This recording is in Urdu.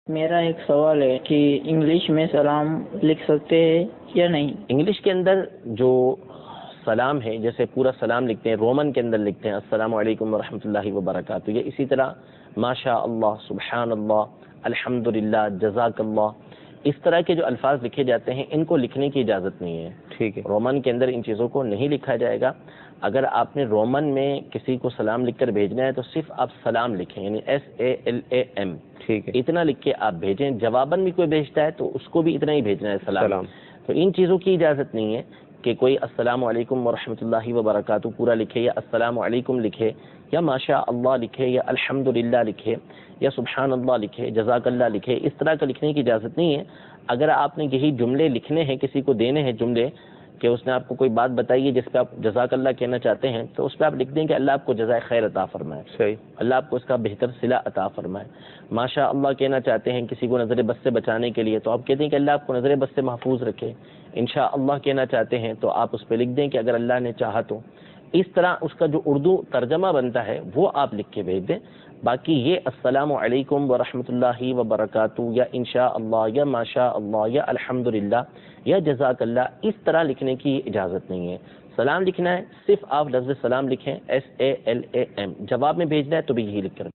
میرا ایک سوال ہے کہ انگلش میں سلام لکھ سکتے ہیں یا نہیں؟ انگلش کے اندر جو سلام ہے، جیسے پورا سلام لکھتے ہیں، رومن کے اندر لکھتے ہیں السلام علیکم ورحمۃ اللہ وبرکاتہ، یا اسی طرح ماشاء اللہ، سبحان اللہ، الحمدللہ، جزاک اللہ، اس طرح کے جو الفاظ لکھے جاتے ہیں ان کو لکھنے کی اجازت نہیں ہے۔ ٹھیک ہے، رومن کے اندر ان چیزوں کو نہیں لکھا جائے گا۔ اگر آپ نے رومن میں کسی کو سلام لکھ کر بھیجنا ہے تو صرف آپ سلام لکھیں، یعنی SALAM، ٹھیک ہے، اتنا لکھ کے آپ بھیجیں۔ جواباً بھی کوئی بھیجتا ہے تو اس کو بھی اتنا ہی بھیجنا ہے، سلام۔ تو ان چیزوں کی اجازت نہیں ہے کہ کوئی السلام علیکم ورحمۃ اللہ وبرکاتہ پورا لکھے، یا السلام علیکم لکھے، یا ماشاء اللہ لکھے، یا الحمدللہ لکھے، یا سبحان اللہ لکھے، جزاک اللہ لکھے۔ اس طرح کا لکھنے کی اجازت نہیں ہے۔ اگر آپ نے یہی جملے لکھنے ہیں، کسی کو دینے ہیں جملے، کہ اس نے آپ کو کوئی بات بتائی ہے جس پہ آپ جزاک اللہ کہنا چاہتے ہیں، تو اس پہ آپ لکھ دیں کہ اللہ آپ کو جزائے خیر عطا فرمائے، صحیح، اللہ آپ کو اس کا بہتر صلہ عطا فرمائے۔ ماشاء اللہ کہنا چاہتے ہیں کسی کو نظر بد سے بچانے کے لیے، تو آپ کہتے ہیں کہ اللہ آپ کو نظر بد سے محفوظ رکھے۔ انشاء اللہ کہنا چاہتے ہیں تو آپ اس پہ لکھ دیں کہ اگر اللہ نے چاہا تو۔ اس طرح اس کا جو اردو ترجمہ بنتا ہے وہ آپ لکھ کے بھیج دیں۔ باقی یہ السلام علیکم ورحمۃ اللہ وبرکاتہ، یا انشاء اللہ، یا ماشاء اللہ، یا الحمدللہ، یا جزاک اللہ، اس طرح لکھنے کی اجازت نہیں ہے۔ سلام لکھنا ہے، صرف آپ لفظ سلام لکھیں، SALAM۔ جواب میں بھیجنا ہے تو بھی یہی لکھ کر